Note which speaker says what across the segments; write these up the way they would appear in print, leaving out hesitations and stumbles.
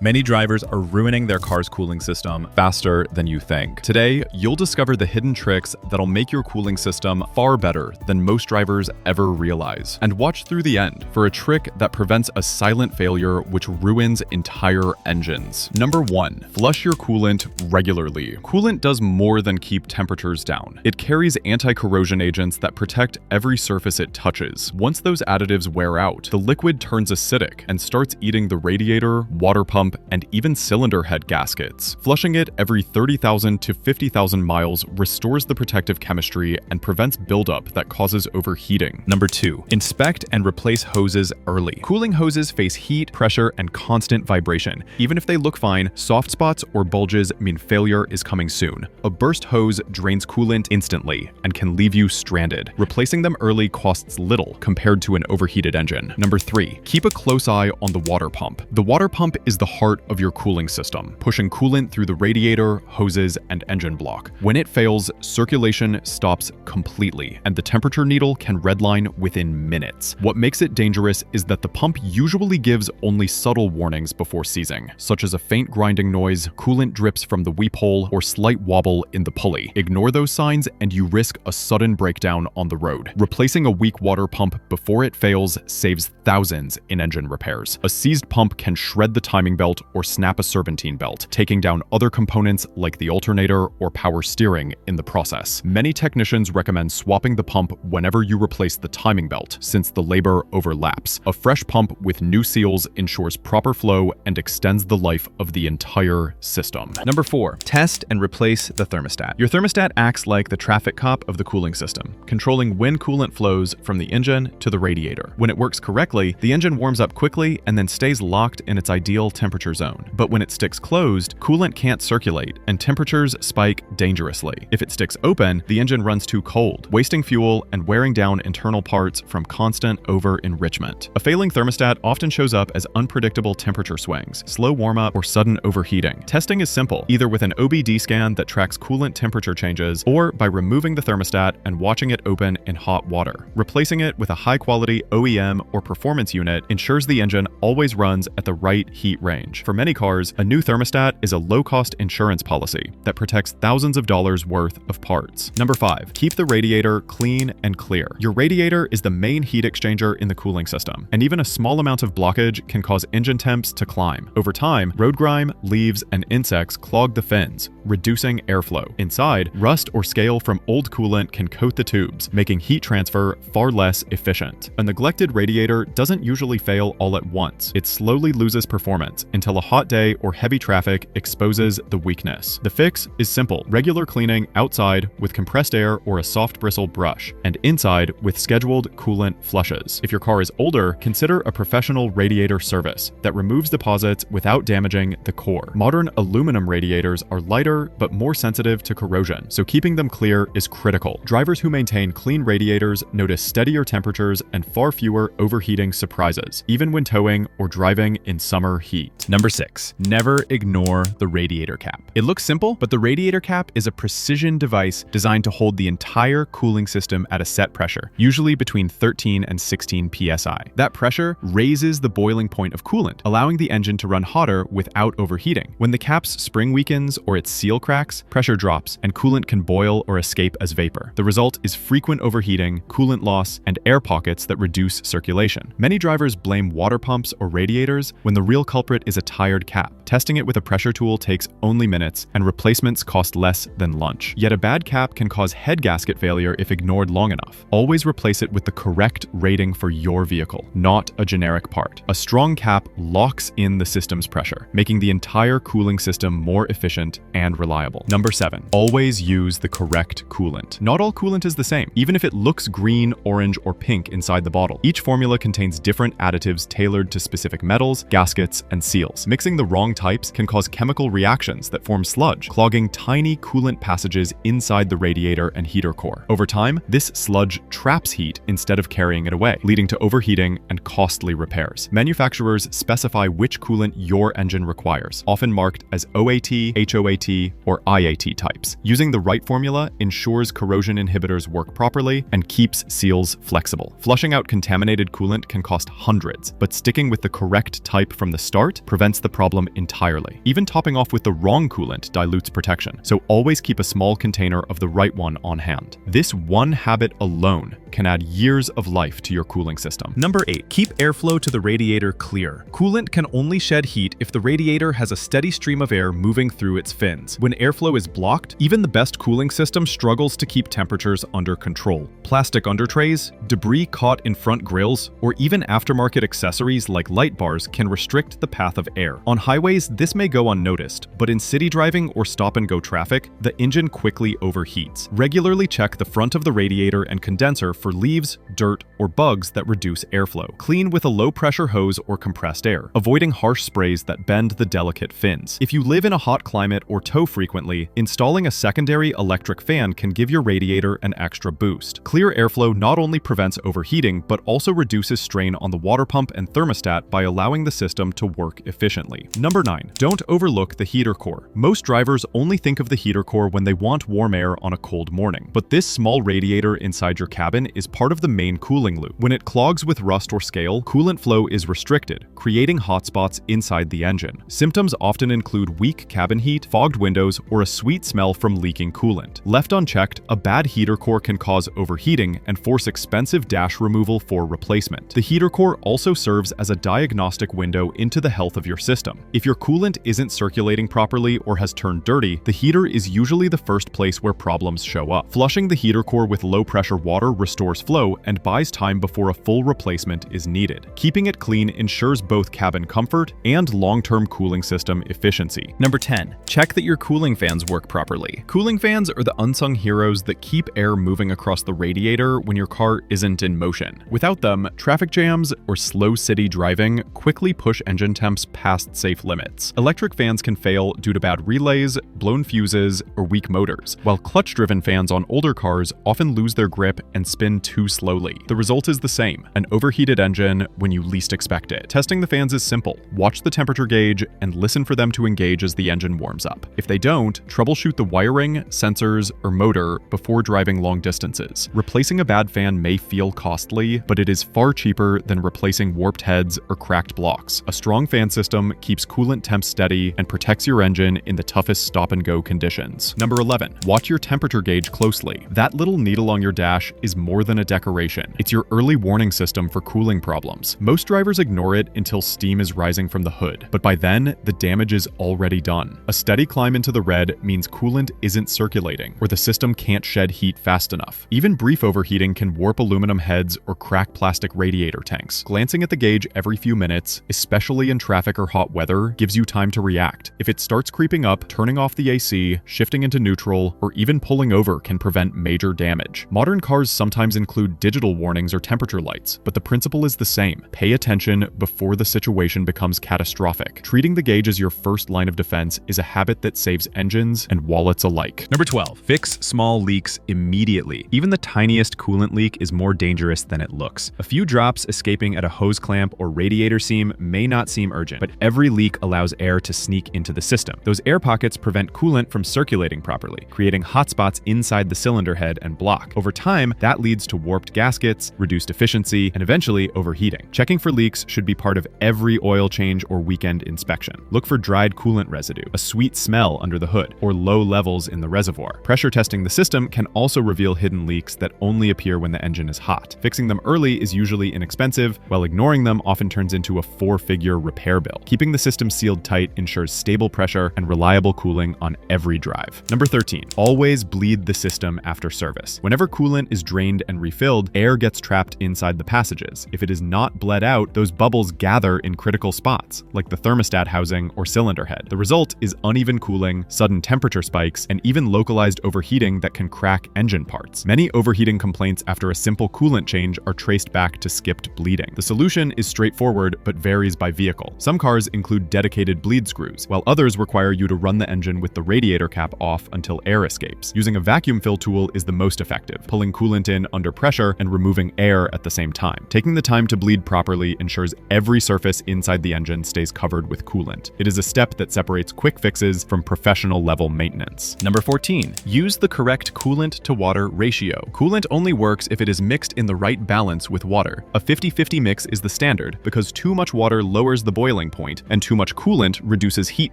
Speaker 1: Many drivers are ruining their car's cooling system faster than you think. Today, you'll discover the hidden tricks that'll make your cooling system far better than most drivers ever realize. And watch through the end for a trick that prevents a silent failure which ruins entire engines. Number 1. Flush your coolant regularly. Coolant does more than keep temperatures down. It carries anti-corrosion agents that protect every surface it touches. Once those additives wear out, the liquid turns acidic and starts eating the radiator, water pump, and even cylinder head gaskets. Flushing it every 30,000 to 50,000 miles restores the protective chemistry and prevents buildup that causes overheating. Number 2. Inspect and replace hoses early. Cooling hoses face heat, pressure, and constant vibration. Even if they look fine, soft spots or bulges mean failure is coming soon. A burst hose drains coolant instantly and can leave you stranded. Replacing them early costs little compared to an overheated engine. Number 3. Keep a close eye on the water pump. The water pump is the heart of your cooling system, pushing coolant through the radiator, hoses, and engine block. When it fails, circulation stops completely, and the temperature needle can redline within minutes. What makes it dangerous is that the pump usually gives only subtle warnings before seizing, such as a faint grinding noise, coolant drips from the weep hole, or slight wobble in the pulley. Ignore those signs and you risk a sudden breakdown on the road. Replacing a weak water pump before it fails saves thousands in engine repairs. A seized pump can shred the timing belt or snap a serpentine belt, taking down other components like the alternator or power steering in the process. Many technicians recommend swapping the pump whenever you replace the timing belt, since the labor overlaps. A fresh pump with new seals ensures proper flow and extends the life of the entire system. Number 4. Test and replace the thermostat. Your thermostat acts like the traffic cop of the cooling system, controlling when coolant flows from the engine to the radiator. When it works correctly, the engine warms up quickly and then stays locked in its ideal temperature zone. But when it sticks closed, coolant can't circulate and temperatures spike dangerously. If it sticks open, the engine runs too cold, wasting fuel and wearing down internal parts from constant over-enrichment. A failing thermostat often shows up as unpredictable temperature swings, slow warm-up, or sudden overheating. Testing is simple, either with an OBD scan that tracks coolant temperature changes or by removing the thermostat and watching it open in hot water. Replacing it with a high-quality OEM or performance unit ensures the engine always runs at the right heat range. For many cars, a new thermostat is a low-cost insurance policy that protects thousands of dollars worth of parts. Number 5. Keep the radiator clean and clear. Your radiator is the main heat exchanger in the cooling system, and even a small amount of blockage can cause engine temps to climb. Over time, road grime, leaves, and insects clog the fins, reducing airflow. Inside, rust or scale from old coolant can coat the tubes, making heat transfer far less efficient. A neglected radiator doesn't usually fail all at once. It slowly loses performance until a hot day or heavy traffic exposes the weakness. The fix is simple: regular cleaning outside with compressed air or a soft bristle brush, and inside with scheduled coolant flushes. If your car is older, consider a professional radiator service that removes deposits without damaging the core. Modern aluminum radiators are lighter but more sensitive to corrosion, so keeping them clear is critical. Drivers who maintain clean radiators notice steadier temperatures and far fewer overheating surprises, even when towing or driving in summer heat. Number 6. Never ignore the radiator cap. It looks simple, but the radiator cap is a precision device designed to hold the entire cooling system at a set pressure, usually between 13 and 16 psi. That pressure raises the boiling point of coolant, allowing the engine to run hotter without overheating. When the cap's spring weakens or its seal cracks, pressure drops and coolant can boil or escape as vapor. The result is frequent overheating, coolant loss, and air pockets that reduce circulation. Many drivers blame water pumps or radiators when the real culprit is a tired cap. Testing it with a pressure tool takes only minutes, and replacements cost less than lunch. Yet a bad cap can cause head gasket failure if ignored long enough. Always replace it with the correct rating for your vehicle, not a generic part. A strong cap locks in the system's pressure, making the entire cooling system more efficient and reliable. Number 7. Always use the correct coolant. Not all coolant is the same, even if it looks green, orange, or pink inside the bottle. Each formula contains different additives tailored to specific metals, gaskets, and seals. Mixing the wrong types can cause chemical reactions that form sludge, clogging tiny coolant passages inside the radiator and heater core. Over time, this sludge traps heat instead of carrying it away, leading to overheating and costly repairs. Manufacturers specify which coolant your engine requires, often marked as OAT, HOAT, or IAT types. Using the right formula ensures corrosion inhibitors work properly and keeps seals flexible. Flushing out contaminated coolant can cost hundreds, but sticking with the correct type from the start prevents the problem entirely. Even topping off with the wrong coolant dilutes protection, so always keep a small container of the right one on hand. This one habit alone can add years of life to your cooling system.
Speaker 2: Number 8. Keep airflow to the radiator clear. Coolant can only shed heat if the radiator has a steady stream of air moving through its fins. When airflow is blocked, even the best cooling system struggles to keep temperatures under control. Plastic undertrays, debris caught in front grills, or even aftermarket accessories like light bars can restrict the path of air. On highways, this may go unnoticed, but in city driving or stop-and-go traffic, the engine quickly overheats. Regularly check the front of the radiator and condenser for leaves, dirt, or bugs that reduce airflow. Clean with a low-pressure hose or compressed air, avoiding harsh sprays that bend the delicate fins. If you live in a hot climate or tow frequently, installing a secondary electric fan can give your radiator an extra boost. Clear airflow not only prevents overheating, but also reduces strain on the water pump and thermostat by allowing the system to work efficiently. Number 9. Don't overlook the heater core. Most drivers only think of the heater core when they want warm air on a cold morning, but this small radiator inside your cabin is part of the main cooling loop. When it clogs with rust or scale, coolant flow is restricted, creating hotspots inside the engine. Symptoms often include weak cabin heat, fogged windows, or a sweet smell from leaking coolant. Left unchecked, a bad heater core can cause overheating and force expensive dash removal for replacement. The heater core also serves as a diagnostic window into the health of your system. If your coolant isn't circulating properly or has turned dirty, the heater is usually the first place where problems show up. Flushing the heater core with low-pressure water restores flow and buys time before a full replacement is needed. Keeping it clean ensures both cabin comfort and long-term cooling system efficiency. Number 10. Check that your cooling fans work properly. Cooling fans are the unsung heroes that keep air moving across the radiator when your car isn't in motion. Without them, traffic jams or slow city driving quickly push engine temps past safe limits. Electric fans can fail due to bad relays, blown fuses, or weak motors, while clutch-driven fans on older cars often lose their grip and spin too slowly. The result is the same, an overheated engine when you least expect it. Testing the fans is simple. Watch the temperature gauge and listen for them to engage as the engine warms up. If they don't, troubleshoot the wiring, sensors, or motor before driving long distances. Replacing a bad fan may feel costly, but it is far cheaper than replacing warped heads or cracked blocks. A strong fan system keeps coolant temps steady and protects your engine in the toughest stop-and-go conditions. Number 11. Watch your temperature gauge closely. That little needle on your dash is more than a decoration. It's your early warning system for cooling problems. Most drivers ignore it until steam is rising from the hood, but by then, the damage is already done. A steady climb into the red means coolant isn't circulating, or the system can't shed heat fast enough. Even brief overheating can warp aluminum heads or crack plastic radiator tanks. Glancing at the gauge every few minutes, especially in traffic or hot weather, gives you time to react. If it starts creeping up, turning off the AC, shifting into neutral, or even pulling over can prevent major damage. Modern cars sometimes include digital warnings or temperature lights, but the principle is the same. Pay attention before the situation becomes catastrophic. Treating the gauge as your first line of defense is a habit that saves engines and wallets alike. Number 12. Fix small leaks immediately. Even the tiniest coolant leak is more dangerous than it looks. A few drops escaping at a hose clamp or radiator seam may not seem urgent, but every leak allows air to sneak into the system. Those air pockets prevent coolant from circulating properly, creating hot spots inside the cylinder head and block. Over time, that leads to warped gaskets, reduced efficiency, and eventually overheating. Checking for leaks should be part of every oil change or weekend inspection. Look for dried coolant residue, a sweet smell under the hood, or low levels in the reservoir. Pressure testing the system can also reveal hidden leaks that only appear when the engine is hot. Fixing them early is usually inexpensive, while ignoring them often turns into a four-figure repair bill. Keeping the system sealed tight ensures stable pressure and reliable cooling on every drive. Number 13. Always bleed the system after service. Whenever coolant is drained and refilled, air gets trapped inside the passages. If it is not bled out, those bubbles gather in critical spots, like the thermostat housing or cylinder head. The result is uneven cooling, sudden temperature spikes, and even localized overheating that can crack engine parts. Many overheating complaints after a simple coolant change are traced back to skipped bleeding. The solution is straightforward but varies by vehicle. Some cars include dedicated bleed screws, while others require you to run the engine with the radiator cap off until air escapes. Using a vacuum fill tool is the most effective, pulling coolant in under pressure and removing air at the same time. Taking the time to bleed properly ensures every surface inside the engine stays covered with coolant. It is a step that separates quick fixes from professional level maintenance. Number 14. Use the correct coolant to water ratio. Coolant only works if it is mixed in the right balance with water. A 50-50 mix is the standard because too much water lowers the boiling
Speaker 1: boiling point, and too much coolant reduces heat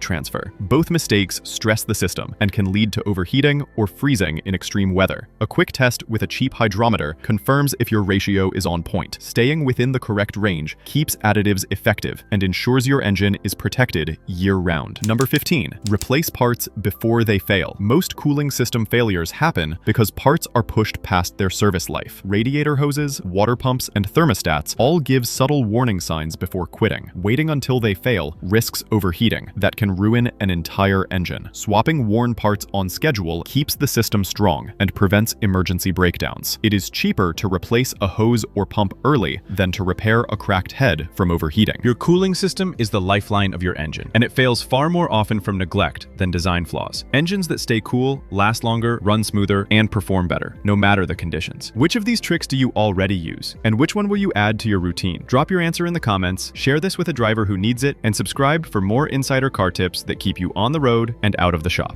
Speaker 1: transfer. Both mistakes stress the system and can lead to overheating or freezing in extreme weather. A quick test with a cheap hydrometer confirms if your ratio is on point. Staying within the correct range keeps additives effective and ensures your engine is protected year-round. Number 15. Replace parts before they fail. Most cooling system failures happen because parts are pushed past their service life. Radiator hoses, water pumps, and thermostats all give subtle warning signs before quitting. Waiting until they fail risks overheating that can ruin an entire engine. Swapping worn parts on schedule keeps the system strong and prevents emergency breakdowns. It is cheaper to replace a hose or pump early than to repair a cracked head from overheating.
Speaker 2: Your cooling system is the lifeline of your engine, and it fails far more often from neglect than design flaws. Engines that stay cool last longer, run smoother, and perform better, no matter the conditions. Which of these tricks do you already use, and which one will you add to your routine? Drop your answer in the comments, share this with a driver who needs it, and subscribe for more insider car tips that keep you on the road and out of the shop.